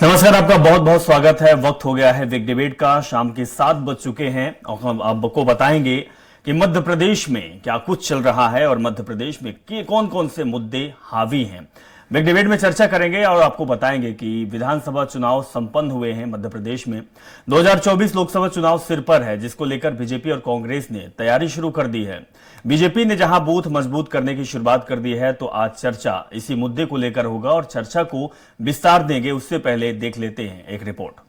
नमस्कार, आपका बहुत बहुत स्वागत है। वक्त हो गया है बिग डिबेट का। शाम के 7 बज चुके हैं और हम आपको बताएंगे कि मध्य प्रदेश में क्या कुछ चल रहा है और मध्य प्रदेश में कौन कौन से मुद्दे हावी हैं। बिग डिबेट में चर्चा करेंगे और आपको बताएंगे कि विधानसभा चुनाव संपन्न हुए हैं मध्य प्रदेश में। 2024 लोकसभा चुनाव सिर पर है, जिसको लेकर बीजेपी और कांग्रेस ने तैयारी शुरू कर दी है। बीजेपी ने जहां बूथ मजबूत करने की शुरुआत कर दी है, तो आज चर्चा इसी मुद्दे को लेकर होगा और चर्चा को विस्तार देंगे। उससे पहले देख लेते हैं एक रिपोर्ट।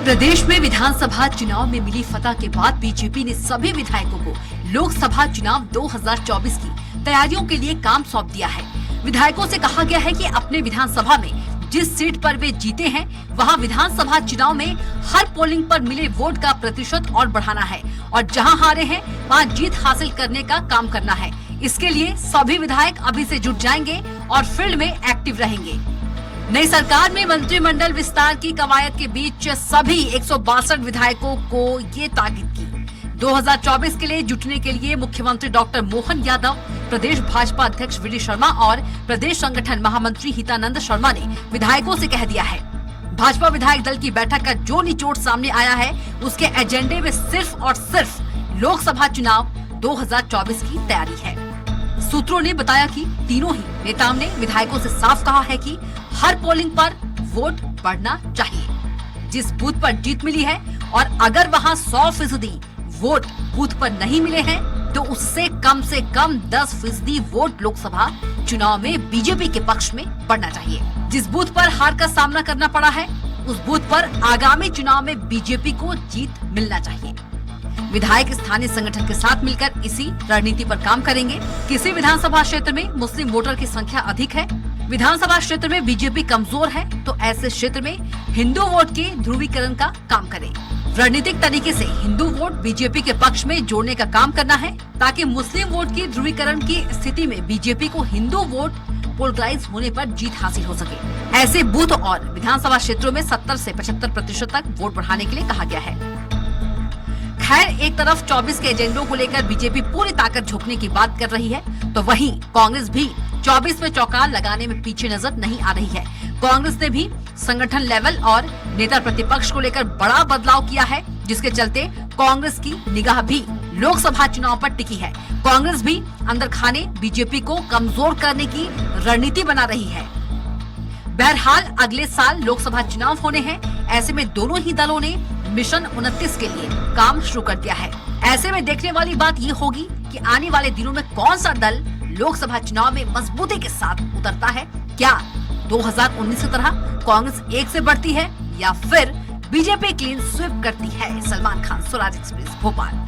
प्रदेश में विधानसभा चुनाव में मिली फतह के बाद बीजेपी ने सभी विधायकों को लोकसभा चुनाव 2024 की तैयारियों के लिए काम सौंप दिया है। विधायकों से कहा गया है कि अपने विधानसभा में जिस सीट पर वे जीते हैं, वहां विधानसभा चुनाव में हर पोलिंग पर मिले वोट का प्रतिशत और बढ़ाना है और जहां हारे हैं वहां जीत हासिल करने का काम करना है। इसके लिए सभी विधायक अभी से जुट जाएंगे और फील्ड में एक्टिव रहेंगे। नई सरकार में मंत्रिमंडल विस्तार की कवायद के बीच सभी 162 विधायकों को ये ताकीद की। 2024 के लिए जुटने के लिए मुख्यमंत्री डॉक्टर मोहन यादव, प्रदेश भाजपा अध्यक्ष वी डी शर्मा और प्रदेश संगठन महामंत्री हितानंद शर्मा ने विधायकों से कह दिया है। भाजपा विधायक दल की बैठक का जो निचोड़ सामने आया है, उसके एजेंडे में सिर्फ और सिर्फ लोकसभा चुनाव 2024 की तैयारी है। सूत्रों ने बताया कि तीनों ही नेताओं ने विधायकों से साफ कहा है कि हर पोलिंग पर वोट बढ़ना चाहिए। जिस बूथ पर जीत मिली है और अगर वहां 100% वोट बूथ पर नहीं मिले हैं, तो उससे कम 10% वोट लोकसभा चुनाव में बीजेपी के पक्ष में बढ़ना चाहिए। जिस बूथ पर हार का सामना करना पड़ा है, उस बूथ पर आगामी चुनाव में बीजेपी को जीत मिलना चाहिए। विधायक स्थानीय संगठन के साथ मिलकर इसी रणनीति पर काम करेंगे। किसी विधानसभा क्षेत्र में मुस्लिम वोटर की संख्या अधिक है, विधानसभा क्षेत्र में बीजेपी कमजोर है, तो ऐसे क्षेत्र में हिंदू वोट के ध्रुवीकरण का काम करें। रणनीतिक तरीके से हिंदू वोट बीजेपी के पक्ष में जोड़ने का काम करना है, ताकि मुस्लिम वोट की ध्रुवीकरण की स्थिति में बीजेपी को हिंदू वोट पोलराइज होने पर जीत हासिल हो सके। ऐसे बूथ और विधानसभा क्षेत्रों में 70 से 75% तक वोट बढ़ाने के लिए कहा गया है। खैर, एक तरफ 24 के एजेंडों को लेकर बीजेपी पूरी ताकत झोंकने की बात कर रही है, तो वहीं कांग्रेस भी 24 में चौकार लगाने में पीछे नजर नहीं आ रही है। कांग्रेस ने भी संगठन लेवल और नेता प्रतिपक्ष को लेकर बड़ा बदलाव किया है, जिसके चलते कांग्रेस की निगाह भी लोकसभा चुनाव पर टिकी है। कांग्रेस भी अंदर खाने बीजेपी को कमजोर करने की रणनीति बना रही है। बहरहाल अगले साल लोकसभा चुनाव होने हैं, ऐसे में दोनों ही दलों ने मिशन 29 के लिए काम शुरू कर दिया है। ऐसे में देखने वाली बात ये होगी कि आने वाले दिनों में कौन सा दल लोकसभा चुनाव में मजबूती के साथ उतरता है। क्या 2019 की तरह कांग्रेस एक से बढ़ती है या फिर बीजेपी क्लीन स्वीप करती है। सलमान खान, स्वराज एक्सप्रेस, भोपाल।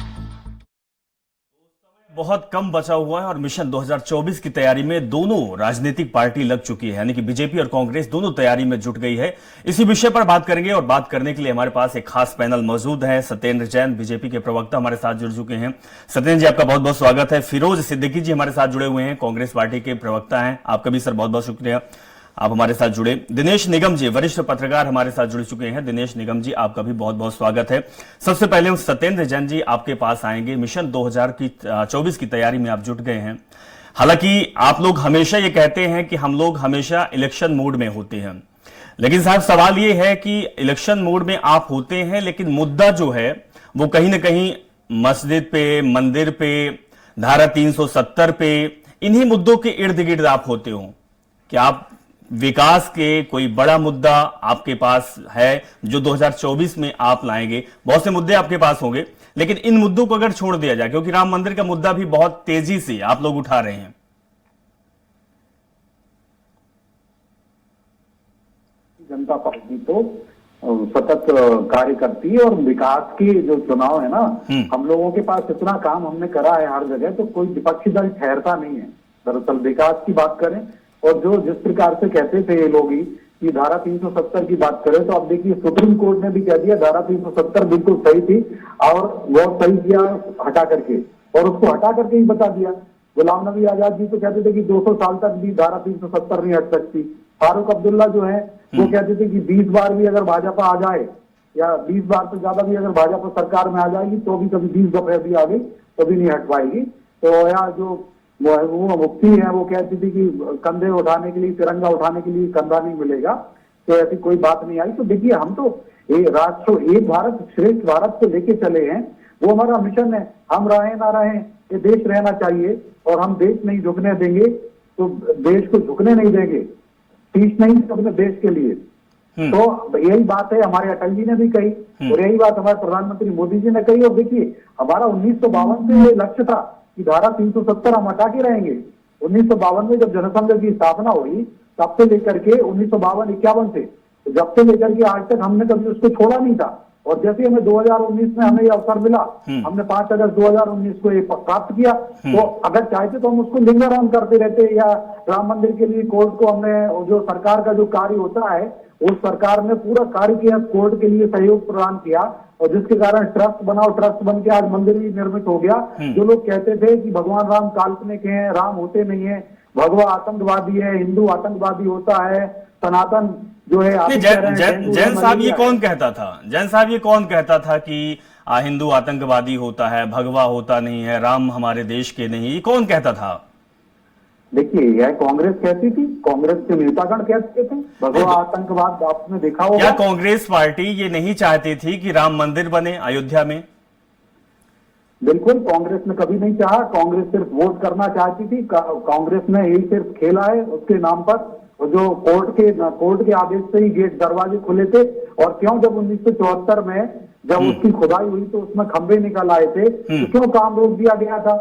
बहुत कम बचा हुआ है और मिशन 2024 की तैयारी में दोनों राजनीतिक पार्टी लग चुकी है, यानी कि बीजेपी और कांग्रेस दोनों तैयारी में जुट गई है। इसी विषय पर बात करेंगे और बात करने के लिए हमारे पास एक खास पैनल मौजूद है। सत्येंद्र जैन, बीजेपी के प्रवक्ता, हमारे साथ जुड़ चुके हैं। सत्येंद्र जी, आपका बहुत बहुत स्वागत है। फिरोज सिद्दीकी जी हमारे साथ जुड़े हुए हैं, कांग्रेस पार्टी के प्रवक्ता हैं। आपका भी सर बहुत बहुत शुक्रिया, आप हमारे साथ जुड़े। दिनेश निगम जी, वरिष्ठ पत्रकार, हमारे साथ जुड़ चुके हैं। दिनेश निगम जी, आपका भी बहुत बहुत स्वागत है। सबसे पहले सत्येंद्र जैन जी आपके पास आएंगे। मिशन 2024 की तैयारी में आप जुट गए हैं। हालांकि आप लोग हमेशा ये कहते हैं कि हम लोग हमेशा इलेक्शन मोड में होते हैं, लेकिन साहब सवाल ये है कि इलेक्शन मोड में आप होते हैं, लेकिन मुद्दा जो है वो कहीं ना कहीं मस्जिद पे, मंदिर पे, धारा 370 पे, इन्हीं मुद्दों के इर्द गिर्द आप होते हो। क्या आप विकास के कोई बड़ा मुद्दा आपके पास है जो 2024 में आप लाएंगे? बहुत से मुद्दे आपके पास होंगे, लेकिन इन मुद्दों को अगर छोड़ दिया जाए, क्योंकि राम मंदिर का मुद्दा भी बहुत तेजी से आप लोग उठा रहे हैं। जनता पार्टी तो सतत कार्य करती है और विकास की जो चुनाव है ना, हम लोगों के पास इतना काम हमने करा है हर जगह, तो कोई विपक्षी दल ठहरता नहीं है। दरअसल विकास की बात करें और जो जिस प्रकार से कहते थे ये लोग ही कि धारा 370 की बात करें, तो अब देखिए सुप्रीम कोर्ट ने भी कह दिया धारा 370 बिल्कुल सही थी और वो सही किया हटा करके, और उसको हटा करके ही बता दिया। गुलाम नबी आजाद जी तो कहते थे कि 200 साल तक भी धारा 370 नहीं हट सकती। फारूक अब्दुल्ला जो है वो कहते थे कि 20 बार भी अगर भाजपा आ जाए या 20 बार से ज्यादा भी अगर भाजपा सरकार में आ जाएगी तो भी कभी 20 दफे भी आ गई तो भी नहीं हट पाएगी। तो यहाँ जो वो मुफ्ती है वो कहती थी कि कंधे उठाने के लिए, तिरंगा उठाने के लिए कंधा नहीं मिलेगा। तो ऐसी कोई बात नहीं आई। तो देखिए, हम तो राष्ट्र एक भारत श्रेष्ठ भारत को लेके चले हैं, वो हमारा मिशन है। हम रहें ना रहें, ये देश रहना चाहिए और हम देश नहीं झुकने देंगे, तो देश को झुकने नहीं देंगे, शीश नहीं अपने देश के लिए। तो यही बात है हमारे अटल जी ने भी कही और यही बात हमारे प्रधानमंत्री मोदी जी ने कही। और देखिए, हमारा 1952 से ये लक्ष्य था कि धारा 370 हम हटा के रहेंगे। 1952 में जब जनसंघ की स्थापना हुई, तब से लेकर के 1952-51 से जब से लेकर के आज तक हमने कभी उसको छोड़ा नहीं था। और जैसे हमें 2019 में हमें ये अवसर मिला, हमने 5 अगस्त 2019 को ये प्राप्त किया, तो अगर चाहते तो हम उसको लिंगर ऑन करते रहते, या राम मंदिर के लिए कोर्ट को हमने, जो सरकार का जो कार्य होता है, उस सरकार ने पूरा कार्य किया, कोर्ट के लिए सहयोग प्रदान किया, और जिसके कारण ट्रस्ट बनाओ, ट्रस्ट बन के आज मंदिर भी निर्मित हो गया। जो लोग कहते थे कि भगवान राम काल्पनिक हैं, राम होते नहीं है, भगवान आतंकवादी है, हिंदू आतंकवादी होता है, सनातन जो है। जैन साहब ये कौन कहता था? जैन साहब ये कौन कहता था कि हिंदू आतंकवादी होता है, भगवा होता नहीं है, राम हमारे देश के नहीं? ये कौन कहता था? देखिए, यह कांग्रेस कहती थी, कांग्रेस के नेतागण कहते थे भगवा आतंकवाद। आपने देखा होगा। क्या कांग्रेस पार्टी ये नहीं चाहती थी कि राम मंदिर बने अयोध्या में? बिल्कुल, कांग्रेस ने कभी नहीं चाहा। कांग्रेस सिर्फ वोट करना चाहती थी। कांग्रेस ने यही सिर्फ खेला है उसके नाम पर, जो कोर्ट के आदेश से ही गेट दरवाजे खुले थे। और क्यों, जब 1974 में जब उसकी खुदाई हुई तो उसमें खंभे निकल आए थे, तो क्यों काम रोक दिया गया था?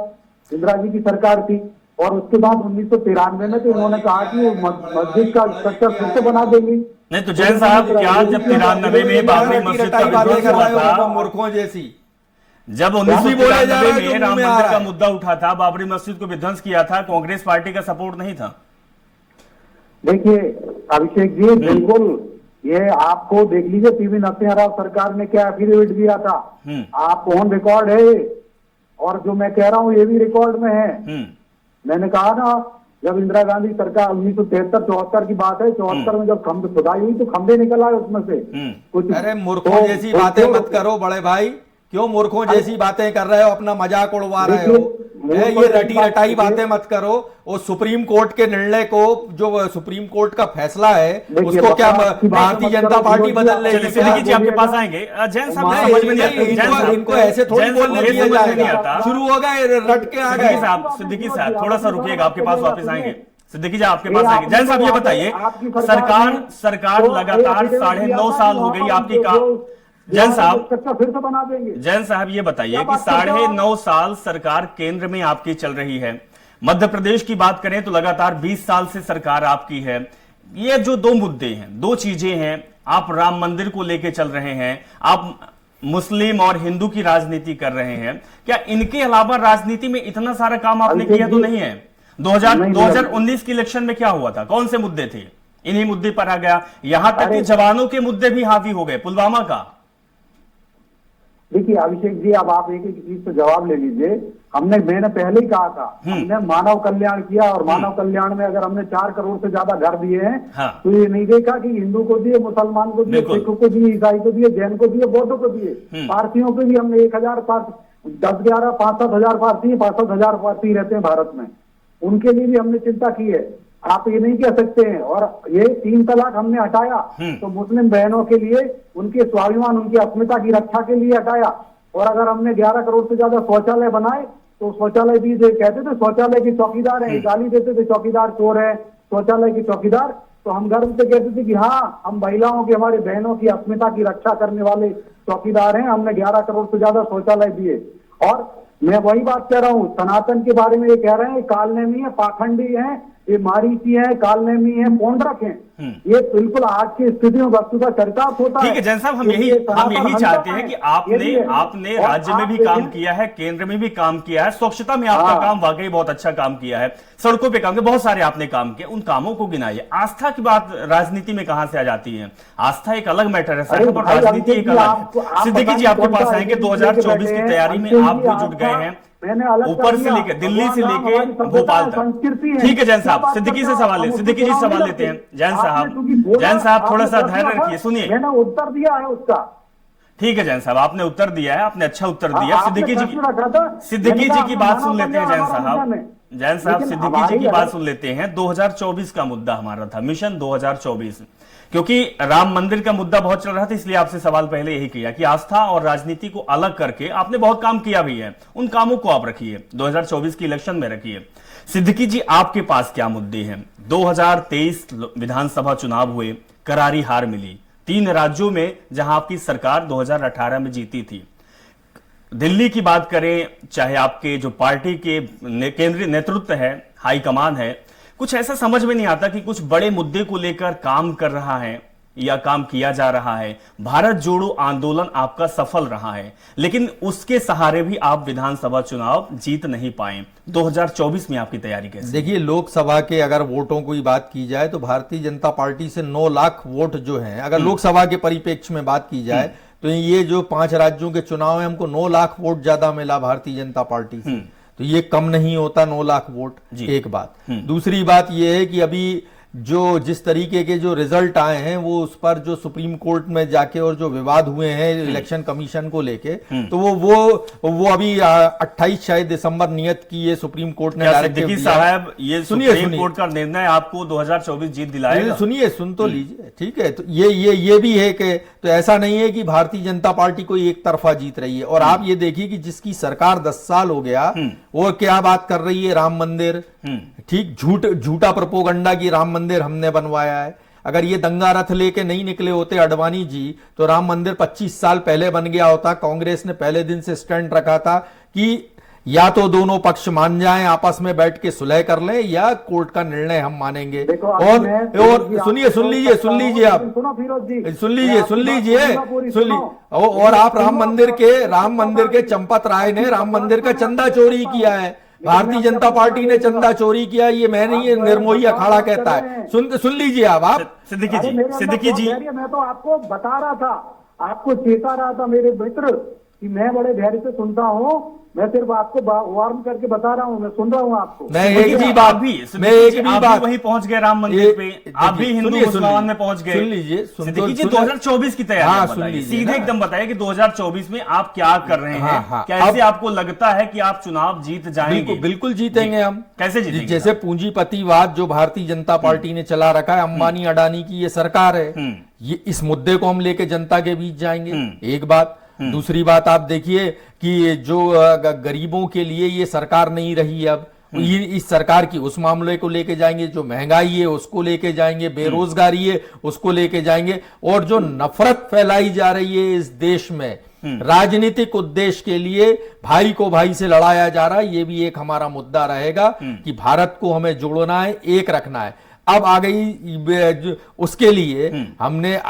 इंदिरा जी की सरकार थी। और उसके बाद 1993 में तो उन्होंने कहा कि मस्जिद का स्ट्रक्चर फिर से बना देंगे। नहीं तो जैन साहब, क्या जब 93 में बाबरी मस्जिद का विध्वंस हुआ था, मूर्खों जैसी, जब 1993 में राम मंदिर का मुद्दा उठा था, बाबरी मस्जिद को विध्वंस किया था, कांग्रेस पार्टी का सपोर्ट नहीं था? देखिए अभिषेक जी, बिल्कुल, ये आपको देख लीजिए, पीवी नरसिम्हा राव सरकार ने क्या एफिडेविट दिया था, आप ऑन रिकॉर्ड है, और जो मैं कह रहा हूँ ये भी रिकॉर्ड में है। मैंने कहा ना, जब इंदिरा गांधी सरकार 1973-74 की बात है, 74 में जब खंभे खुदाई हुई तो खंभे निकल आए उसमें से कुछ। अरे मूर्खों जैसी बातें मत करो बड़े भाई, क्यों मूर्खों जैसी बातें कर रहे हो, अपना मजाक उड़वा रहे हो। ये रटी रटाई बातें मत करो। वो सुप्रीम कोर्ट के निर्णय को, जो सुप्रीम कोर्ट का फैसला है, उसको क्या भारतीय जनता पार्टी बदल लेगी? सिद्दीकी जी आपके पास आएंगे। जैन साहब समझ में नहीं आता, इनको ऐसे थोड़ी बोलने दिया जाएगा। शुरू होगा रट के आ गए। सिद्दीकी साहब थोड़ा सा रुकिएगा, आपके पास वापस आएंगे। सिद्दीकी जी आपके पास आएंगे। जैन साहब ये बताइए, सरकार लगातार 9.5 साल हो गई आपकी जैन साहब फिर से बना देंगे। जैन साहब ये बताइए कि 9.5 साल सरकार केंद्र में आपकी चल रही है, मध्य प्रदेश की बात करें तो लगातार 20 साल से सरकार आपकी है। ये जो 2 मुद्दे हैं, 2 चीजें हैं, आप राम मंदिर को लेकर चल रहे हैं, आप मुस्लिम और हिंदू की राजनीति कर रहे हैं, क्या इनके अलावा राजनीति में इतना सारा काम आपने किया तो नहीं है? 2019 की इलेक्शन में क्या हुआ था? कौन से मुद्दे थे? इन्हीं मुद्दे पर आ गया। यहां तक कि जवानों के मुद्दे भी हावी हो गए, पुलवामा का। देखिए अभिषेक जी, अब आप एक एक चीज से जवाब ले लीजिए। मैंने पहले ही कहा था, हमने मानव कल्याण किया, और मानव कल्याण में अगर हमने 4 करोड़ से ज्यादा घर दिए हैं, तो ये नहीं देखा कि हिंदू को दिए, मुसलमान को दिए, सिख को दिए, ईसाई को दिए, जैन को दिए, बौद्ध को दिए, पारसियों को भी हमने 10-11 5-7 हजार पारसी, 5-7 हजार पारसी रहते हैं भारत में, उनके लिए भी हमने चिंता की है। आप ये नहीं कह सकते हैं। और ये 3 तलाक हमने हटाया तो मुस्लिम बहनों के लिए, उनके स्वाभिमान, उनकी अस्मिता की रक्षा के लिए हटाया। और अगर हमने 11 करोड़ से ज्यादा शौचालय बनाए, तो शौचालय भी कहते थे शौचालय की चौकीदार है, गाली देते थे शौकीदार चोर है, शौचालय की चौकीदार, तो हम गर्व से कहते थे कि हाँ, हम महिलाओं की, हमारी बहनों की अस्मिता की रक्षा करने वाले चौकीदार हैं। हमने 11 करोड़ से ज्यादा शौचालय दिए। और मैं वही बात कह रहा हूँ, सनातन के बारे में ये कह रहे हैं, कालनेमी है, पाखंडी है, ये मारीची है, कालनेमी है, पौंड्रक है। ये बिल्कुल आज की स्थिति में वस्तुतः चरितार्थ होता है। ठीक है जैन साहब, हम यही चाहते हैं कि आपने राज्य में भी काम किया है, केंद्र में भी काम किया है, स्वच्छता में आपका काम वाकई बहुत अच्छा काम किया है, सड़कों पे काम किया, बहुत सारे आपने काम किया, उन कामों को गिनाइए। आस्था की बात राजनीति में कहां से आ जाती है? आस्था एक अलग मैटर है साहब, और राजनीति एक अलग है। सिद्दीकी जी आपके पास आएंगे। 2024 की तैयारी में आप भी जुट गए हैं, ऊपर से लेकर दिल्ली से लेकर भोपाल तक। ठीक है जैन साहब, सिद्दीकी से सवाल ले, सिद्दीकी जी सवाल लेते हैं। जैन साहब थोड़ा सा धैर्य रखिए, सुनिए। मैंने उत्तर दिया है उसका। ठीक है जैन साहब, आपने उत्तर दिया है, आपने अच्छा उत्तर दिया। सिद्दीकी जी की बात सुन लेते हैं जैन साहब। जैन साहब, लेकिन सिद्दीकी जी हमारी की बात अगर- सुन लेते हैं। 2024 का मुद्दा हमारा था, मिशन 2024, क्योंकि राम मंदिर का मुद्दा बहुत चल रहा था, इसलिए आपसे सवाल पहले यही किया कि आस्था और राजनीति को अलग करके आपने बहुत काम किया भी है, उन कामों को आप रखिए, 2024 की इलेक्शन में रखिए। सिद्दीकी जी, आपके पास क्या मुद्दे हैं? 2023 विधानसभा चुनाव हुए, करारी हार मिली 3 राज्यों में जहां आपकी सरकार 2018 में जीती थी। दिल्ली की बात करें, चाहे आपके जो पार्टी के केंद्रीय नेतृत्व है, हाईकमान है, कुछ ऐसा समझ में नहीं आता कि कुछ बड़े मुद्दे को लेकर काम कर रहा है या काम किया जा रहा है। भारत जोड़ो आंदोलन आपका सफल रहा है, लेकिन उसके सहारे भी आप विधानसभा चुनाव जीत नहीं पाए। 2024 में आपकी तैयारी कैसी? देखिए, लोकसभा के अगर वोटों की बात की जाए तो भारतीय जनता पार्टी से 9 लाख वोट जो हैं, अगर लोकसभा के परिप्रेक्ष्य में बात की जाए तो ये जो 5 राज्यों के चुनाव है, हमको 9 लाख वोट ज्यादा मिला भारतीय जनता पार्टी से। तो ये कम नहीं होता 9 लाख वोट, एक बात। दूसरी बात ये है कि अभी जो जिस तरीके के जो रिजल्ट आए हैं, वो उस पर जो सुप्रीम कोर्ट में जाके और जो विवाद हुए हैं इलेक्शन कमीशन को लेके, तो वो अभी 28 शायद दिसंबर नियत की ये सुप्रीम कोर्ट ने डायरेक्टिव दिया। साहब, ये सुप्रीम कोर्ट का निर्णय आपको 2024 जीत दिलाएगा? सुनिए, सुन तो लीजिए, ठीक है। तो ये भी है कि तो ऐसा नहीं है कि भारतीय जनता पार्टी कोई एक तरफा जीत रही है। और आप ये देखिए कि जिसकी सरकार 10 साल हो गया, वो क्या बात कर रही है, राम मंदिर, ठीक, झूठा प्रोपोगंडा की राम मंदिर हमने बनवाया है। अगर ये दंगा रथ लेके नहीं निकले होते अडवाणी जी, तो राम मंदिर 25 साल पहले बन गया होता। कांग्रेस ने पहले दिन से स्टैंड रखा था कि या तो दोनों पक्ष मान जाएं, आपस में बैठ के सुलह कर लें, या कोर्ट का निर्णय हम मानेंगे। और सुन लीजिए आप, और आप राम मंदिर के चंपत राय ने राम मंदिर का चंदा चोरी किया है, भारतीय जनता पार्टी ने चंदा चोरी किया, ये मैं नहीं, ये निर्मोही अखाड़ा कहता है। सुन लीजिए आप सिद्दीकी जी, मैं तो आपको बता रहा था, आपको चेता रहा था मेरे मित्र कि मैं बड़े धैर्य से सुनता हूँ। मैं सिर्फ आपको वार्न करके बता रहा हूँ, मैं सुन रहा हूँ आपको। मैं एक भी बात वहीं पहुंच गए राम मंदिर पे, आप भी हिंदू मुसलमान में पहुंच गए। सुन लीजिए, सिद्दीकी जी, 2024 की तैयारी सीधे एकदम बताइए कि 2024 में आप क्या कर रहे हैं, कैसे आपको लगता है कि आप चुनाव जीत जाएंगे? बिल्कुल जीतेंगे हम। कैसे जीतेंगे? जैसे पूंजीपतिवाद जो भारतीय जनता पार्टी ने चला रखा है, अंबानी अडानी की ये सरकार है, ये इस मुद्दे को हम लेके जनता के बीच जाएंगे, एक बात। दूसरी बात, आप देखिए कि जो गरीबों के लिए ये सरकार नहीं रही, अब ये इस सरकार की उस मामले को लेके जाएंगे, जो महंगाई है उसको लेके जाएंगे, बेरोजगारी है उसको लेके जाएंगे, और जो नफरत फैलाई जा रही है इस देश में राजनीतिक उद्देश्य के लिए, भाई को भाई से लड़ाया जा रहा है, ये भी एक हमारा मुद्दा रहेगा कि भारत को हमें जोड़ना है, एक रखना है। अब आ गई उसके लिए हमने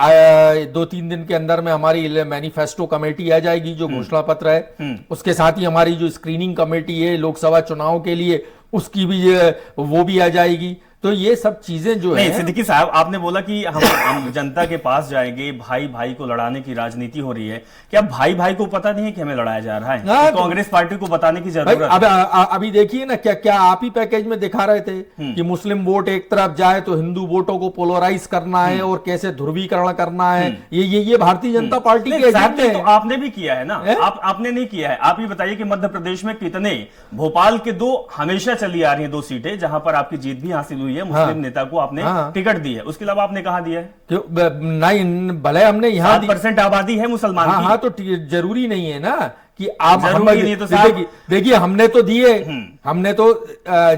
2-3 दिन के अंदर में हमारी मैनिफेस्टो कमेटी आ जाएगी, जो घोषणा पत्र है, उसके साथ ही हमारी जो स्क्रीनिंग कमेटी है लोकसभा चुनाव के लिए, उसकी भी वो भी आ जाएगी। तो ये सब चीजें जो है। सिद्दीकी साहब, आपने बोला कि हम जनता के पास जाएंगे, भाई भाई को लड़ाने की राजनीति हो रही है। क्या भाई भाई को पता नहीं है कि हमें लड़ाया जा रहा है? तो कांग्रेस पार्टी को बताने की जरूरत है। अभी देखिए ना, क्या आप ही पैकेज में दिखा रहे थे कि मुस्लिम वोट एक तरफ जाए तो हिंदू वोटों को पोलराइज करना है और कैसे ध्रुवीकरण करना है। ये भारतीय जनता पार्टी के एजेंडे हैं। तो आपने भी किया है ना, आपने नहीं किया है? आप ही बताइए कि मध्य प्रदेश में कितने, भोपाल के 2 हमेशा चली आ रही है 2 सीटें जहां पर आपकी जीत भी हासिल हुई है, मुस्लिम नेता को आपने टिकट दी है, उसके अलावा आपने कहां दिया है? नहीं, भले हमने यहाँ 7% आबादी है मुसलमान की। हाँ, तो जरूरी नहीं है ना कि आप देखिए, हमने तो दिए, हमने तो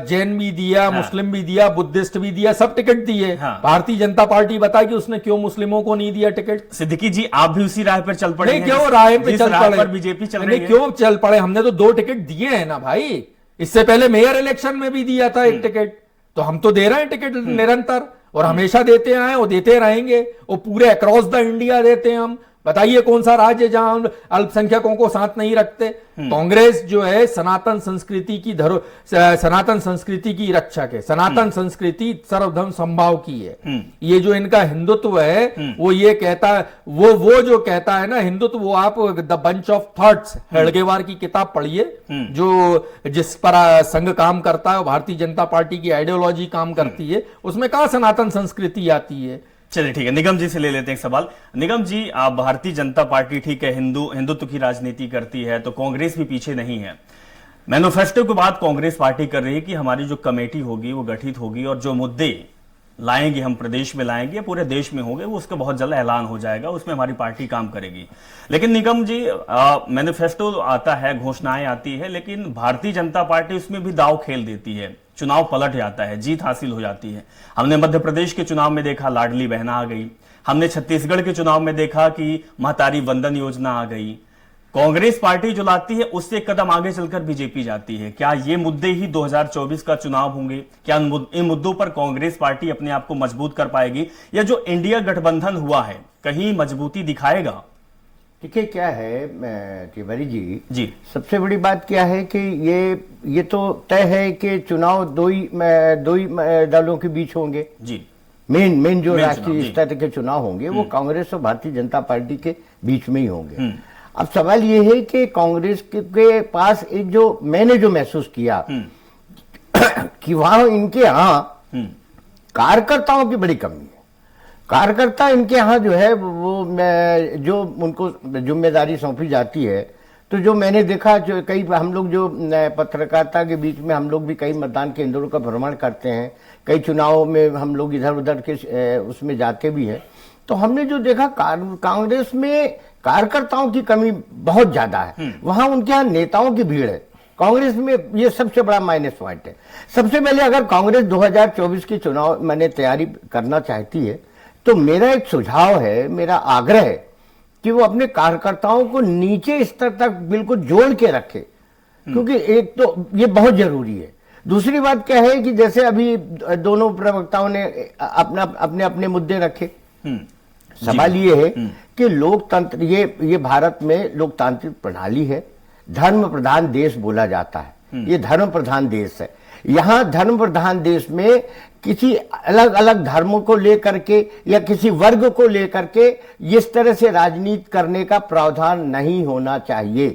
जैन भी दिया, मुस्लिम भी दिया, बुद्धिस्ट भी दिया, सब टिकट दिए। भारतीय जनता पार्टी बता कि उसने क्यों मुस्लिमों को नहीं दिया टिकट। सिद्दीकी जी, आप भी उसी राह पर चल पड़े? क्यों राह पे चल पड़े? बीजेपी चल रही है, क्यों चल पड़े? हमने तो 2 टिकट दिए हैं ना भाई। इससे पहले मेयर इलेक्शन में भी दिया था 1 टिकट। तो हम तो दे रहे हैं टिकट निरंतर, और हमेशा देते आए और देते रहेंगे, और पूरे अक्रॉस द इंडिया देते हैं हम। बताइए कौन सा राज्य जहां अल्पसंख्यकों को साथ नहीं रखते? कांग्रेस जो है सनातन संस्कृति की रक्षक है, सनातन संस्कृति सर्वधर्म संभाव की है। ये जो इनका हिंदुत्व है, वो ये कहता है, वो जो कहता है ना हिंदुत्व, वो आप the bunch of thoughts Hedgewar की किताब पढ़िए, जो जिस पर संघ काम करता है, भारतीय जनता पार्टी की आइडियोलॉजी काम करती है, उसमें कहां सनातन संस्कृति आती है। चलिए ठीक है, निगम जी से ले लेते हैं एक सवाल। निगम जी, आप भारतीय जनता पार्टी ठीक है हिंदुत्व की राजनीति करती है, तो कांग्रेस भी पीछे नहीं है। मैनिफेस्टो के बाद कांग्रेस पार्टी कर रही है कि हमारी जो कमेटी होगी वो गठित होगी और जो मुद्दे लाएंगे हम प्रदेश में लाएंगे, पूरे देश में होंगे, वो उसका बहुत जल्द ऐलान हो जाएगा, उसमें हमारी पार्टी काम करेगी। लेकिन निगम जी, मैनिफेस्टो आता है, घोषणाएं आती है, लेकिन भारतीय जनता पार्टी उसमें भी दांव खेल देती है, चुनाव पलट जाता है, जीत हासिल हो जाती है। हमने मध्य प्रदेश के चुनाव में देखा लाडली बहना आ गई, हमने छत्तीसगढ़ के चुनाव में देखा कि महतारी वंदन योजना आ गई। कांग्रेस पार्टी जो लाती है उससे एक कदम आगे चलकर बीजेपी जाती है। क्या ये मुद्दे ही 2024 का चुनाव होंगे? क्या इन मुद्दों पर कांग्रेस पार्टी अपने आप को मजबूत कर पाएगी, या जो इंडिया गठबंधन हुआ है कहीं मजबूती दिखाएगा? देखिए क्या है तिवारी जी, सबसे बड़ी बात क्या है कि ये तो तय है कि चुनाव दो ही दलों के बीच होंगे जी। मेन जो राष्ट्रीय स्तर के चुनाव होंगे वो कांग्रेस और भारतीय जनता पार्टी के बीच में ही होंगे। अब सवाल ये है कि कांग्रेस के पास एक जो मैंने जो महसूस किया कि वहां इनके यहाँ कार्यकर्ताओं की बड़ी कमी है। कार्यकर्ता इनके यहाँ जो है वो जो उनको जिम्मेदारी सौंपी जाती है, तो जो मैंने देखा, जो कई हम लोग जो पत्रकारिता के बीच में हम लोग भी कई मतदान केंद्रों का भ्रमण करते हैं, कई चुनावों में हम लोग इधर उधर के उसमें जाते भी हैं, तो हमने जो देखा कांग्रेस में कार्यकर्ताओं की कमी बहुत ज्यादा है। वहां उनके यहाँ नेताओं की भीड़ है। कांग्रेस में ये सबसे बड़ा माइनस पॉइंट है। सबसे पहले अगर कांग्रेस 2024 की चुनाव मैंने तैयारी करना चाहती है, तो मेरा एक सुझाव है, मेरा आग्रह है कि वो अपने कार्यकर्ताओं को नीचे स्तर तक बिल्कुल जोड़ के रखे, क्योंकि एक तो ये बहुत जरूरी है। दूसरी बात क्या है कि जैसे अभी दोनों प्रवक्ताओं ने अपने अपने मुद्दे रखे, सवाल ये है कि लोकतंत्र, ये भारत में लोकतांत्रिक प्रणाली है, धर्म प्रधान देश बोला जाता है, ये धर्म प्रधान देश है। यहाँ धर्म प्रधान देश में किसी अलग अलग धर्मों को लेकर के या किसी वर्ग को लेकर के इस तरह से राजनीति करने का प्रावधान नहीं होना चाहिए।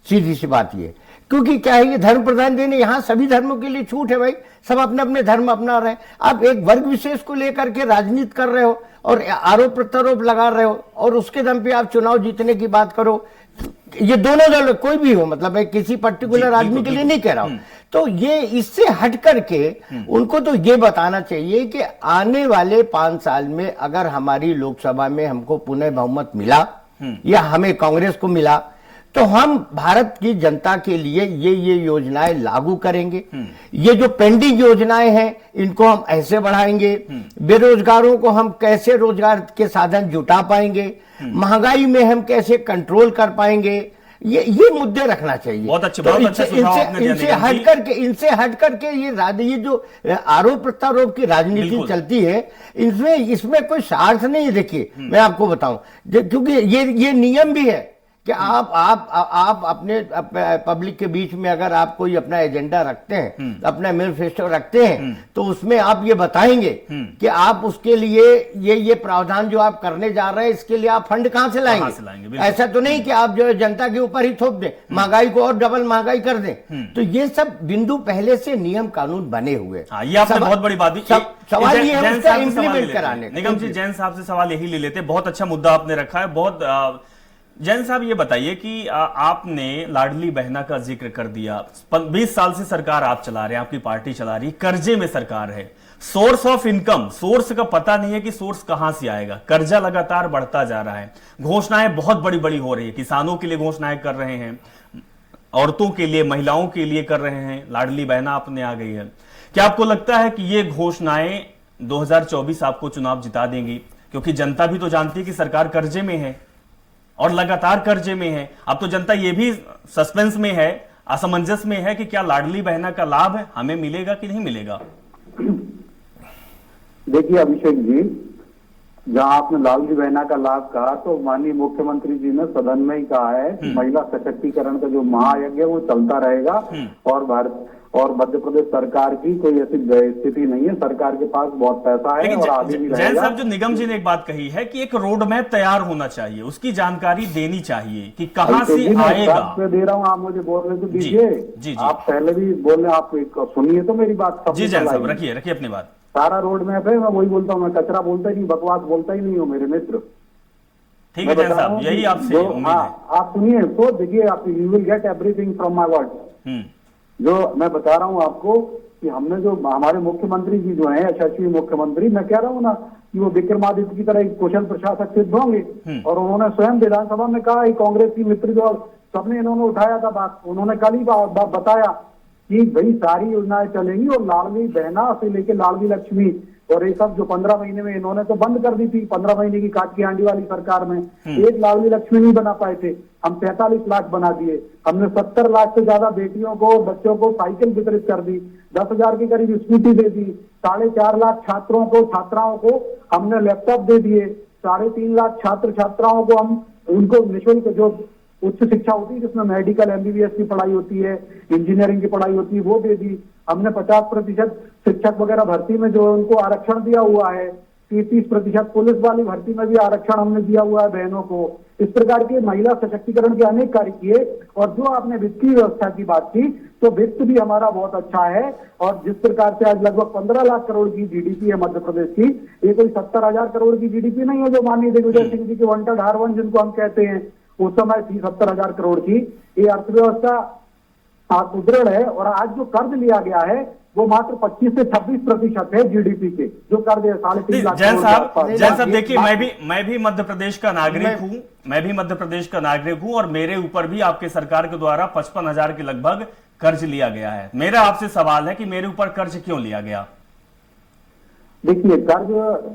सीधी सी बात ये, क्योंकि क्या है, ये धर्म प्रधान देने, यहाँ सभी धर्मों के लिए छूट है भाई, सब अपने अपने धर्म अपना रहे हैं। आप एक वर्ग विशेष को लेकर के राजनीति कर रहे हो और आरोप प्रत्यारोप लगा रहे हो, और उसके दम पे आप चुनाव जीतने की बात करो। ये दोनों दल कोई भी हो, मतलब मैं किसी पर्टिकुलर आदमी के लिए नहीं कह रहा हूं। तो ये इससे हट करके उनको तो ये बताना चाहिए कि आने वाले 5 साल में अगर हमारी लोकसभा में हमको पुनः बहुमत मिला या हमें कांग्रेस को मिला, तो हम भारत की जनता के लिए ये योजनाएं लागू करेंगे। ये जो पेंडिंग योजनाएं हैं इनको हम ऐसे बढ़ाएंगे, बेरोजगारों को हम कैसे रोजगार के साधन जुटा पाएंगे, महंगाई में हम कैसे कंट्रोल कर पाएंगे, ये मुद्दे रखना चाहिए। बहुत अच्छे सुझाव आपने दिया। इनसे हट करके ये जो आरोप प्रत्यारोप की राजनीति चलती है, इसमें कोई सार्थ नहीं। देखिए मैं आपको बताऊं, क्योंकि ये नियम भी है कि आप अपने पब्लिक के बीच में अगर आप कोई अपना एजेंडा रखते हैं, अपना मैनिफेस्टो रखते हैं, तो उसमें आप ये बताएंगे कि आप उसके लिए ये प्रावधान जो आप करने जा रहे हैं, इसके लिए आप फंड कहां से लाएंगे। ऐसा तो नहीं कि आप जो है जनता के ऊपर ही थोप दें, महंगाई को और डबल महंगाई कर दें। तो ये सब बिंदु पहले से नियम कानून बने हुए। ये आपने बहुत बड़ी बात दी। सवाल ये है उसका इंप्लीमेंट कराने। निगम जी, जैन साहब से सवाल यही ले लेते। बहुत अच्छा मुद्दा आपने रखा है। बहुत जैन साहब, ये बताइए कि आपने लाडली बहना का जिक्र कर दिया। 20 साल से सरकार आप चला रहे हैं, आपकी पार्टी चला रही, कर्जे में सरकार है, सोर्स ऑफ इनकम, सोर्स का पता नहीं है कि सोर्स कहां से आएगा, कर्जा लगातार बढ़ता जा रहा है, घोषणाएं बहुत बड़ी बड़ी हो रही है, किसानों के लिए घोषणाएं कर रहे हैं, औरतों के लिए, महिलाओं के लिए कर रहे हैं, लाडली बहना अपने आ गई है। क्या आपको लगता है कि ये घोषणाएं 2024 आपको चुनाव जिता देंगी? क्योंकि जनता भी तो जानती है कि सरकार कर्जे में है और लगातार कर्जे में है। अब तो जनता ये भी सस्पेंस में है, असमंजस में है कि क्या लाडली बहना का लाभ है हमें मिलेगा कि नहीं मिलेगा। देखिए अभिषेक जी, जहां आपने लाडली बहना का लाभ कहा, तो माननीय मुख्यमंत्री जी ने सदन में ही कहा है कि महिला सशक्तिकरण का जो महायज्ञ है वो चलता रहेगा, और मध्य प्रदेश सरकार की कोई ऐसी स्थिति नहीं है, सरकार के पास बहुत पैसा है और आगे भी रहेगा। जैन साहब, जो निगम जी ने एक बात कही है कि एक रोड मैप तैयार होना चाहिए, उसकी जानकारी देनी चाहिए कि कहां से आएगा। मैं दे रहा हूं, आप मुझे बोलने तो दीजिए। आप पहले भी बोले, आप सुनिए तो मेरी बात। जी जैन साहब, रखिए अपनी बात। सारा रोड मैप है, मैं वही बोलता हूँ, मैं कचरा बोलता ही नहीं, बकवास बोलता ही नहीं हूँ मेरे मित्र। ठीक है जैन साहब, यही आपसे उम्मीद है। आप सुनिए तो देखिए, आप you will get everything from my word. जो मैं बता रहा हूँ आपको कि हमने जो हमारे मुख्यमंत्री जी जो है, यशस्वी मुख्यमंत्री, मैं कह रहा हूँ ना कि वो विक्रमादित्य की तरह एक कुशल प्रशासक सिद्ध होंगे। और उन्होंने स्वयं विधानसभा में कहा, कांग्रेस की मित्र जो सबने इन्होंने उठाया था बात, उन्होंने कल ही बताया कि भाई सारी योजनाएं चलेंगी और लाडली बहना से लेके लाडली लक्ष्मी और ये सब जो 15 महीने में इन्होंने तो बंद कर दी थी, 15 महीने की काट की आंडी वाली सरकार में एक लाडली लक्ष्मी नहीं बना पाए थे, हम 45 लाख बना दिए। हमने 70 लाख से ज्यादा बेटियों को, बच्चों को साइकिल वितरित कर दी, 10,000 के करीब स्कूटी दे दी, 4.5 लाख छात्रों को, छात्राओं को हमने लैपटॉप दे दिए, 3.5 लाख छात्र छात्राओं को हम उनको निःशुल्क जो उच्च शिक्षा होती है जिसमें मेडिकल MBBS की पढ़ाई होती है, इंजीनियरिंग की पढ़ाई होती है, वो दे दी। हमने 50% शिक्षक वगैरह भर्ती में जो उनको आरक्षण दिया हुआ है, 30% पुलिस वाली भर्ती में भी आरक्षण हमने दिया हुआ है बहनों को। इस प्रकार के महिला सशक्तिकरण के अनेक कार्य किए। और जो आपने वित्तीय व्यवस्था की बात की, तो वित्त भी हमारा बहुत अच्छा है। और जिस प्रकार से आज लगभग 15 लाख करोड़ की GDP है मध्य प्रदेश की, ये कोई 70,000 करोड़ की GDP नहीं है जो माननीय दिग्विजय सिंह जी के वंटर्ड हार जिनको हम कहते हैं, उस समय थी 70,000 करोड़ की। ये अर्थव्यवस्था सुदृढ़ है। और आज जो कर्ज लिया गया है वो मात्र 25 से 26% है GDP के, जो कर्ज है 3.5 लाख। जैन साहब देखिए, मैं भी मध्य प्रदेश का नागरिक हूं, मैं भी मध्य प्रदेश का नागरिक हूं और मेरे ऊपर भी आपके सरकार के द्वारा 55,000 के लगभग कर्ज लिया गया है। मेरा आपसे सवाल है कि मेरे ऊपर कर्ज क्यों लिया गया? देखिए, कर्ज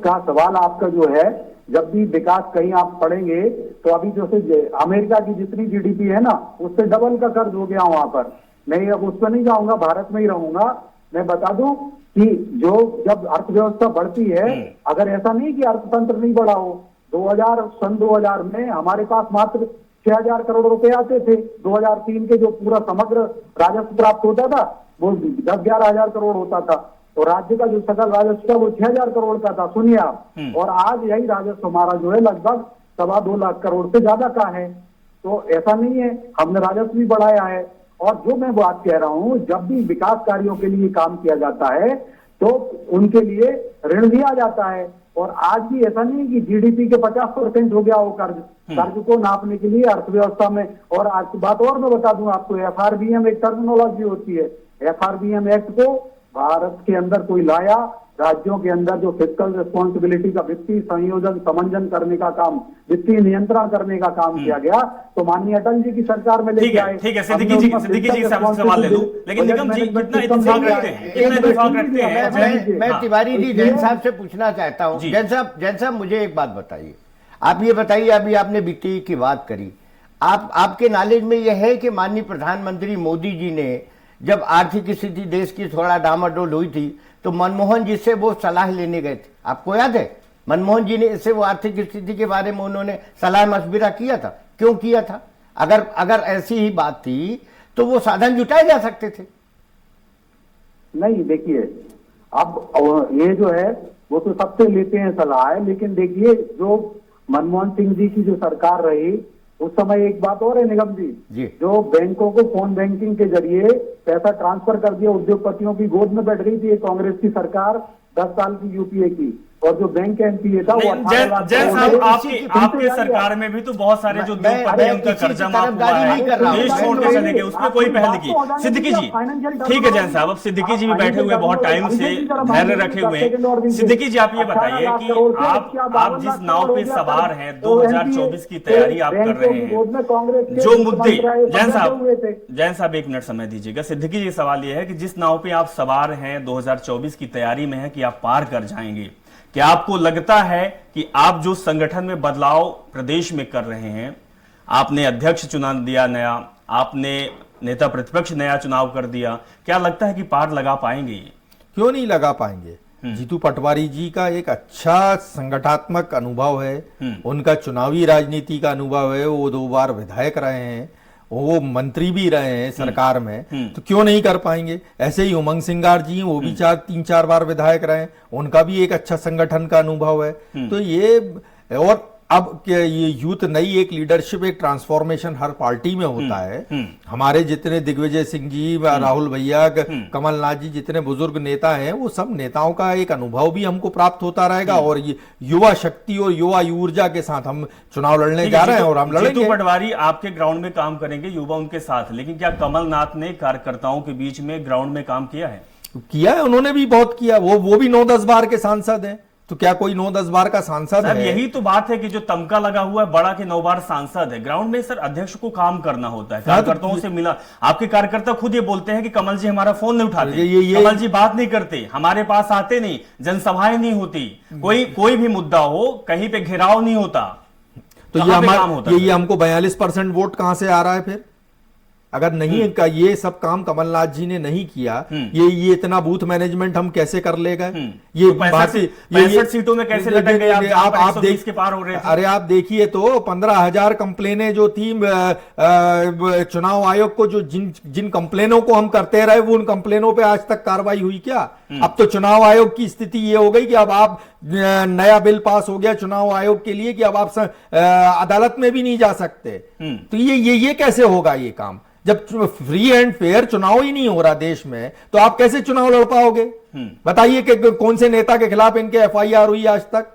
का सवाल आपका जो है, जब भी विकास कहीं आप पढ़ेंगे तो अभी जैसे अमेरिका की जितनी GDP है ना, उससे डबल का कर्ज हो गया वहां पर। मैं अब उस पर नहीं जाऊंगा, भारत में ही रहूंगा। मैं बता दूं कि जो जब अर्थव्यवस्था बढ़ती है, अगर ऐसा नहीं कि अर्थतंत्र नहीं बढ़ा हो, सन 2000 में हमारे पास मात्र 6,000 करोड़ रुपए आते थे। 2003 के जो पूरा समग्र राजस्व प्राप्त होता था वो 10-11 हजार करोड़ होता था। तो राज्य का जो सकल राजस्व था वो 6,000 करोड़ का था, सुनिए आप। और आज यही राजस्व हमारा जो है लगभग 2.25 लाख करोड़ से ज्यादा का है। तो ऐसा नहीं है, हमने राजस्व भी बढ़ाया है। और जो मैं बात कह रहा हूं, जब भी विकास कार्यों के लिए काम किया जाता है तो उनके लिए ऋण दिया जाता है। और आज भी ऐसा नहीं कि GDP के 50% हो गया हो कर्ज को नापने के लिए अर्थव्यवस्था में। और आज बात और मैं बता दूं आपको, FRBM एक टर्मिनोलॉजी होती है। FRBM एक्ट को भारत के अंदर कोई लाया, राज्यों के अंदर जो फिस्कल रिस्पॉन्सिबिलिटी का वित्तीय संयोजन समंजन करने का काम, वित्तीय नियंत्रण करने का काम किया गया, तो माननीय अटल जी की सरकार में लेके आए। ठीक है, सिद्दीकी जी सवाल ले लूं, लेकिन निगम जी कितना इत्तेफाक रखते हैं? मैं तिवारी जी जैन साहब से पूछना चाहता हूं। जैन साहब मुझे एक बात बताइए, आप ये बताइए, अभी आपने वित्तीय की बात करी, आपके नॉलेज में यह है कि माननीय प्रधानमंत्री मोदी जी ने जब आर्थिक स्थिति देश की थोड़ा डामाडोल हुई थी तो मनमोहन जी से वो सलाह लेने गए थे, आपको याद है? मनमोहन जी ने इससे वो आर्थिक स्थिति के बारे में उन्होंने सलाह मशविरा किया था, क्यों किया था? अगर ऐसी ही बात थी तो वो साधन जुटाए जा सकते थे। नहीं, देखिए, अब ये जो है वो तो सबसे लेते हैं सलाह है, लेकिन देखिए जो मनमोहन सिंह जी की जो सरकार रही उस समय एक बात और है निगम जी, जो बैंकों को फोन बैंकिंग के जरिए पैसा ट्रांसफर कर दिया, उद्योगपतियों की गोद में बैठ गई थी कांग्रेस की सरकार 10 साल की UPA की। और जो बैंक NPA था वो 18 लाख। जैन साहब, आपके सरकार में भी तो बहुत सारे जो उद्योगपति उनका कर्जा माफ हुआ है, देश छोड़ के चले गए, उसमें कोई पहल की। सिद्दीकी जी, ठीक है जैन साहब, अब सिद्दीकी जी भी बैठे हुए बहुत टाइम से धैर्य रखे हुए हैं। सिद्दीकी जी, आप ये बताइए कि आप जिस नाव पे सवार हैं, 2024 की तैयारी आप कर रहे हैं, जो मुद्दे, जैन साहब एक मिनट समय दीजिएगा। सिद्दीकी जी, सवाल ये है कि जिस नाव पे आप सवार हैं, 2024 की तैयारी में है कि आप पार कर जाएंगे, क्या आपको लगता है कि आप जो संगठन में बदलाव प्रदेश में कर रहे हैं, आपने अध्यक्ष चुना दिया नया, आपने नेता प्रतिपक्ष नया चुनाव कर दिया, क्या लगता है कि पार लगा पाएंगे? क्यों नहीं लगा पाएंगे? जीतू पटवारी जी का एक अच्छा संगठनात्मक अनुभव है, उनका चुनावी राजनीति का अनुभव है, वो 2 बार विधायक रहे हैं, वो मंत्री भी रहे हैं सरकार में, तो क्यों नहीं कर पाएंगे? ऐसे ही उमंग सिंगार जी, वो भी 3-4 बार विधायक रहे हैं, उनका भी एक अच्छा संगठन का अनुभव है। तो ये, और अब ये यूथ नई एक लीडरशिप, एक ट्रांसफॉर्मेशन हर पार्टी में होता है। हमारे जितने दिग्विजय सिंह जी, राहुल भैया, कमलनाथ जी, जितने बुजुर्ग नेता हैं, वो सब नेताओं का एक अनुभव भी हमको प्राप्त होता रहेगा और ये युवा शक्ति और युवा ऊर्जा के साथ हम चुनाव लड़ने जा रहे हैं और हम लड़ेंगे। जीतू पटवारी आपके ग्राउंड में काम करेंगे, युवा उनके साथ, लेकिन क्या कमलनाथ ने कार्यकर्ताओं के बीच में ग्राउंड में काम किया है? किया है, उन्होंने भी बहुत किया। वो भी 9-10 बार के सांसद हैं, तो क्या कोई 9-10 बार का सांसद है? यही तो बात है कि जो तमका लगा हुआ है बड़ा के 9 बार सांसद है। ग्राउंड में सर अध्यक्ष को काम करना होता है, कार्यकर्ताओं से मिला। आपके कार्यकर्ता खुद ये बोलते हैं कि कमल जी हमारा फोन नहीं उठाते, कमल जी बात नहीं करते, हमारे पास आते नहीं, जनसभाएं नहीं होती, कोई भी मुद्दा हो कहीं पे घेराव नहीं होता। तो ये हमको 42% वोट कहां से आ रहा है फिर? अगर नहीं का ये सब काम कमलनाथ जी ने नहीं किया, ये इतना बूथ मैनेजमेंट हम कैसे कर ले गए? ये 65 सीटों में कैसे लटक गए आप देश के पार हो रहे थे। अरे आप देखिए तो 15,000 कंप्लेनें जो थी चुनाव आयोग को, जो जिन कंप्लेनों को हम करते रहे, वो उन कंप्लेनों पे आज तक कार्रवाई हुई क्या? अब तो चुनाव आयोग की स्थिति ये हो गई कि अब आप नया बिल पास हो गया चुनाव आयोग के लिए कि अब आप अदालत में भी नहीं जा सकते। तो ये कैसे होगा ये काम? जब फ्री एंड फेयर चुनाव ही नहीं हो रहा देश में, तो आप कैसे चुनाव लड़ पाओगे? बताइए कि कौन से नेता के खिलाफ इनके एफआईआर हुई आज तक?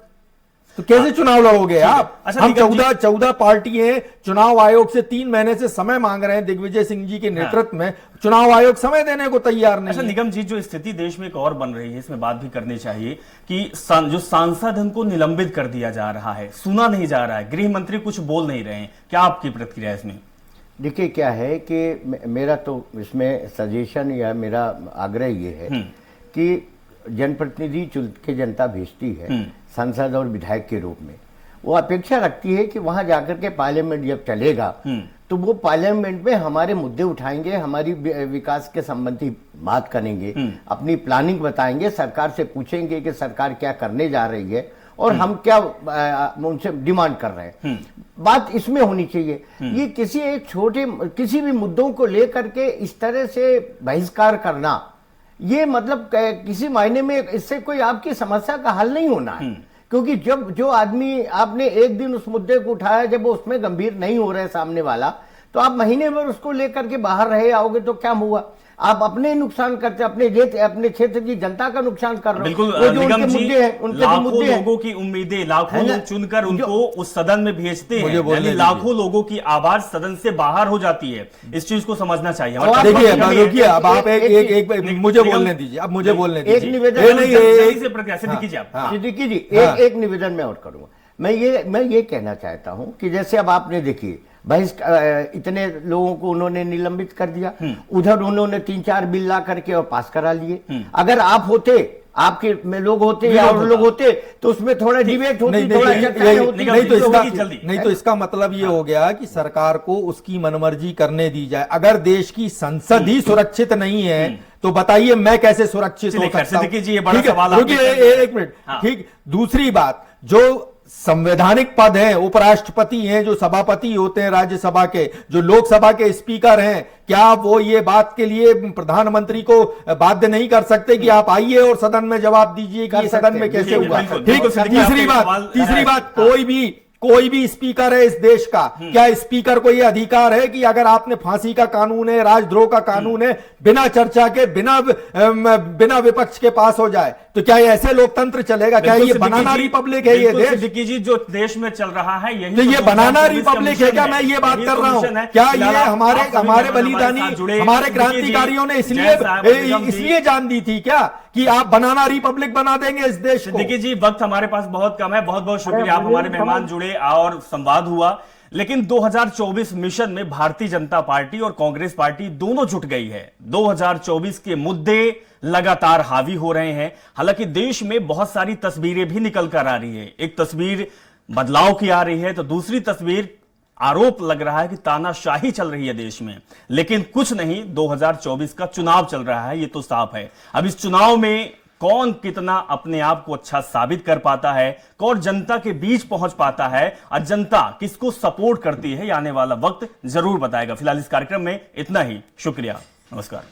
तो कैसे चुनाव लड़ोगे आप? अच्छा, हम 14 पार्टी हैं, चुनाव आयोग से 3 महीने से समय मांग रहे हैं। दिग्विजय सिंह जी के नेतृत्व में चुनाव आयोग समय देने को तैयार नहीं। अच्छा निगम जी, जो स्थिति देश में एक और बन रही है, इसमें बात भी करनी चाहिए कि जो सांसद उनको निलंबित कर दिया जा रहा है, सुना नहीं जा रहा है, गृह मंत्री कुछ बोल नहीं रहे हैं, क्या आपकी प्रतिक्रिया है इसमें? देखिए क्या है कि मेरा तो इसमें सजेशन या मेरा आग्रह ये है कि जनप्रतिनिधि चुन के जनता भेजती है सांसद और विधायक के रूप में, वो अपेक्षा रखती है कि वहां जाकर के पार्लियामेंट जब चलेगा तो वो पार्लियामेंट में हमारे मुद्दे उठाएंगे, हमारी विकास के संबंधी बात करेंगे, अपनी प्लानिंग बताएंगे, सरकार से पूछेंगे कि सरकार क्या करने जा रही है और हम क्या उनसे डिमांड कर रहे हैं। बात इसमें होनी चाहिए। ये किसी भी मुद्दों को लेकर के इस तरह से बहिष्कार करना, ये मतलब किसी मायने में इससे कोई आपकी समस्या का हल नहीं होना है। क्योंकि जब जो आदमी आपने एक दिन उस मुद्दे को उठाया, जब वो उसमें गंभीर नहीं हो रहे सामने वाला, तो आप महीने भर उसको लेकर के बाहर रहे आओगे तो क्या हुआ? आप अपने नुकसान करते, अपने क्षेत्र की जनता का नुकसान कर रहे हो। बिल्कुल निगम जी, लाखों लोगों की उम्मीदें, लाखों लोग चुनकर उनको उस सदन में भेजते हैं, यानी लाखों लोगों की आवाज सदन से बाहर हो जाती है। इस चीज को समझना चाहिए। देखिए अब आप एक मुझे बोलने दीजिए, अब मुझे बोलने दीजिए। एक निवेदन सिद्दीकी जी, एक निवेदन मैं और करूंगा। मैं ये कहना चाहता हूं कि जैसे अब आपने देखिए इतने लोगों को उन्होंने निलंबित कर दिया, उधर उन्होंने 3-4 बिल ला करके और पास करा लिए। अगर आप होते, आपके में लोग होते या और लोग होते, तो उसमें थोड़ा डिबेट होती, थोड़ा चर्चा होती। नहीं तो इसका मतलब ये हो गया कि सरकार को उसकी मनमर्जी करने दी जाए। अगर देश की संसद ही सुरक्षित नहीं है तो बताइए मैं कैसे सुरक्षित हो सकता हूं? एक मिनट, ठीक। दूसरी बात, जो संवैधानिक पद हैं, उपराष्ट्रपति हैं, जो सभापति होते हैं राज्यसभा के, जो लोकसभा के स्पीकर हैं, क्या वो ये बात के लिए प्रधानमंत्री को बाध्य नहीं कर सकते कि आप आइए और सदन में जवाब दीजिए कि सदन में कैसे हुआ? ठीक। तीसरी बात, कोई भी स्पीकर है इस देश का, क्या स्पीकर को यह अधिकार है कि अगर आपने फांसी का कानून है, राजद्रोह का कानून है, बिना चर्चा के, बिना विपक्ष के पास हो जाए? तो क्या ये ऐसे लोकतंत्र चलेगा? क्या ये बनाना रिपब्लिक है ये देश? सिद्दीकी जी, जो देश में चल रहा है यही तो ये बनाना रिपब्लिक है क्या? मैं ये बात कर रहा हूं, क्या ये हमारे बलिदानी, हमारे क्रांतिकारियों ने इसलिए जान दी थी क्या कि आप बनाना रिपब्लिक बना देंगे इस देश को? सिद्दीकी जी, वक्त हमारे पास बहुत कम है, बहुत बहुत शुक्रिया, आप हमारे मेहमान जुड़े और संवाद हुआ। लेकिन 2024 मिशन में भारतीय जनता पार्टी और कांग्रेस पार्टी दोनों जुट गई है। 2024 के मुद्दे लगातार हावी हो रहे हैं। हालांकि देश में बहुत सारी तस्वीरें भी निकल कर आ रही है। एक तस्वीर बदलाव की आ रही है तो दूसरी तस्वीर आरोप लग रहा है कि तानाशाही चल रही है देश में। लेकिन कुछ नहीं, 2024 का चुनाव चल रहा है, ये तो साफ है। अब इस चुनाव में कौन कितना अपने आप को अच्छा साबित कर पाता है, कौन जनता के बीच पहुंच पाता है और जनता किसको सपोर्ट करती है, आने वाला वक्त जरूर बताएगा। फिलहाल इस कार्यक्रम में इतना ही। शुक्रिया, नमस्कार।